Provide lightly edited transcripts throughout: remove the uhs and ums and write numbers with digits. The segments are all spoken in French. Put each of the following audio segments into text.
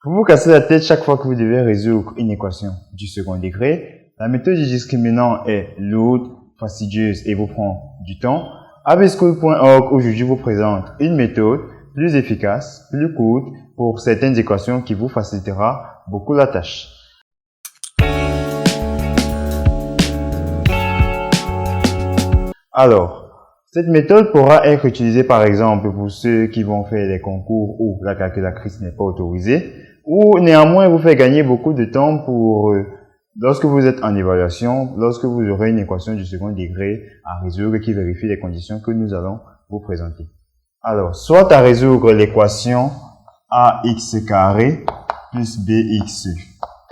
Pour vous casser la tête chaque fois que vous devez résoudre une équation du second degré, la méthode du discriminant est lourde, fastidieuse et vous prend du temps. abschool.org aujourd'hui vous présente une méthode plus efficace, plus courte pour certaines équations qui vous facilitera beaucoup la tâche. Alors, cette méthode pourra être utilisée par exemple pour ceux qui vont faire des concours où la calculatrice n'est pas autorisée, ou néanmoins vous fait gagner beaucoup de temps pour lorsque vous êtes en évaluation, lorsque vous aurez une équation du second degré à résoudre qui vérifie les conditions que nous allons vous présenter. Alors, soit à résoudre l'équation ax carré plus bx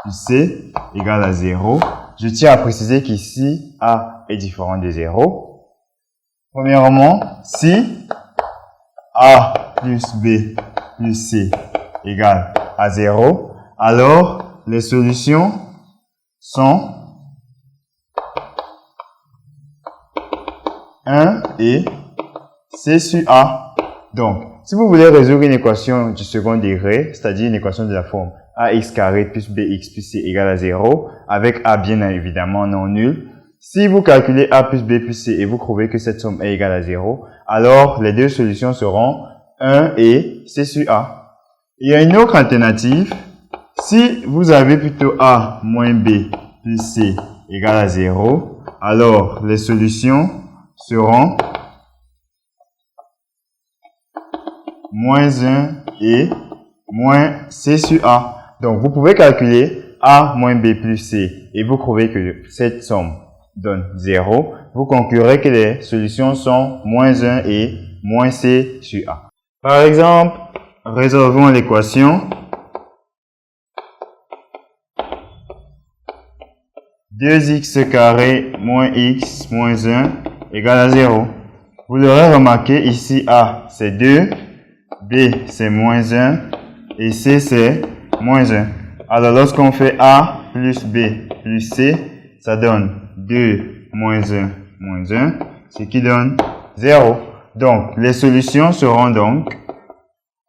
plus c égale à 0. Je tiens à préciser qu'ici a est différent de 0. Premièrement, si a plus b plus c égale à 0, alors les solutions sont 1 et c sur a. Donc, si vous voulez résoudre une équation du second degré, c'est-à-dire une équation de la forme ax carré plus bx plus c égale à 0, avec a bien évidemment non nul, si vous calculez a plus b plus c et vous trouvez que cette somme est égale à 0, alors les deux solutions seront 1 et c sur a. Il y a une autre alternative. Si vous avez plutôt a moins b plus c égale à 0, alors les solutions seront moins 1 et moins c sur a. Donc, vous pouvez calculer a moins b plus c et vous trouvez que cette somme donne 0. Vous conclurez que les solutions sont moins 1 et moins c sur a. Par exemple, résolvons l'équation 2x carré moins x moins 1 égale à 0. Vous l'aurez remarqué, ici a c'est 2, b c'est moins 1 et c c'est moins 1. Alors lorsqu'on fait a plus b plus c, ça donne 2 moins 1 moins 1, ce qui donne 0. Donc les solutions seront donc,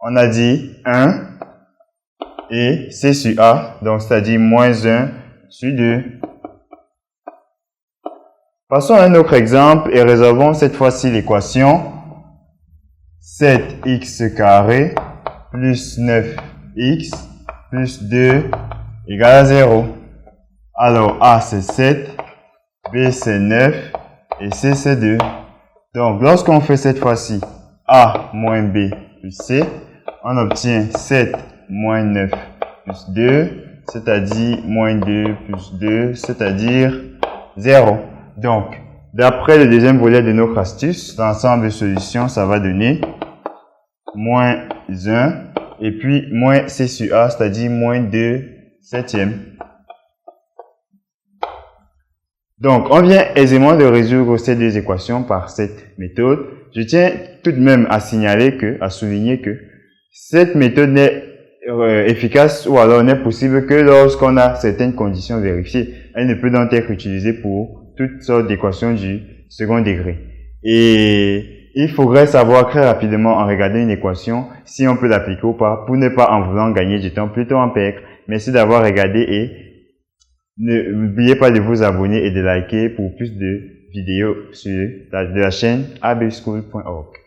on a dit 1 et c sur a, donc c'est-à-dire moins 1 sur 2. Passons à un autre exemple et résolvons cette fois-ci l'équation 7x carré plus 9x plus 2 égale à 0. Alors a c'est 7, b c'est 9 et c c'est 2. Donc lorsqu'on fait cette fois-ci a moins b plus c, on obtient 7 moins 9 plus 2, c'est-à-dire moins 2 plus 2, c'est-à-dire 0. Donc, d'après le deuxième volet de notre astuce, l'ensemble de solutions, ça va donner moins 1 et puis moins c sur a, c'est-à-dire moins 2 septièmes. Donc, on vient aisément de résoudre ces deux équations par cette méthode. Je tiens tout de même à signaler à souligner que cette méthode n'est efficace ou alors n'est possible que lorsqu'on a certaines conditions vérifiées. Elle ne peut donc être utilisée pour toutes sortes d'équations du second degré. Et il faudrait savoir très rapidement en regardant une équation si on peut l'appliquer ou pas pour ne pas en voulant gagner du temps, plutôt en perdre. Merci d'avoir regardé et n'oubliez pas de vous abonner et de liker pour plus de vidéos sur la chaîne abschool.org.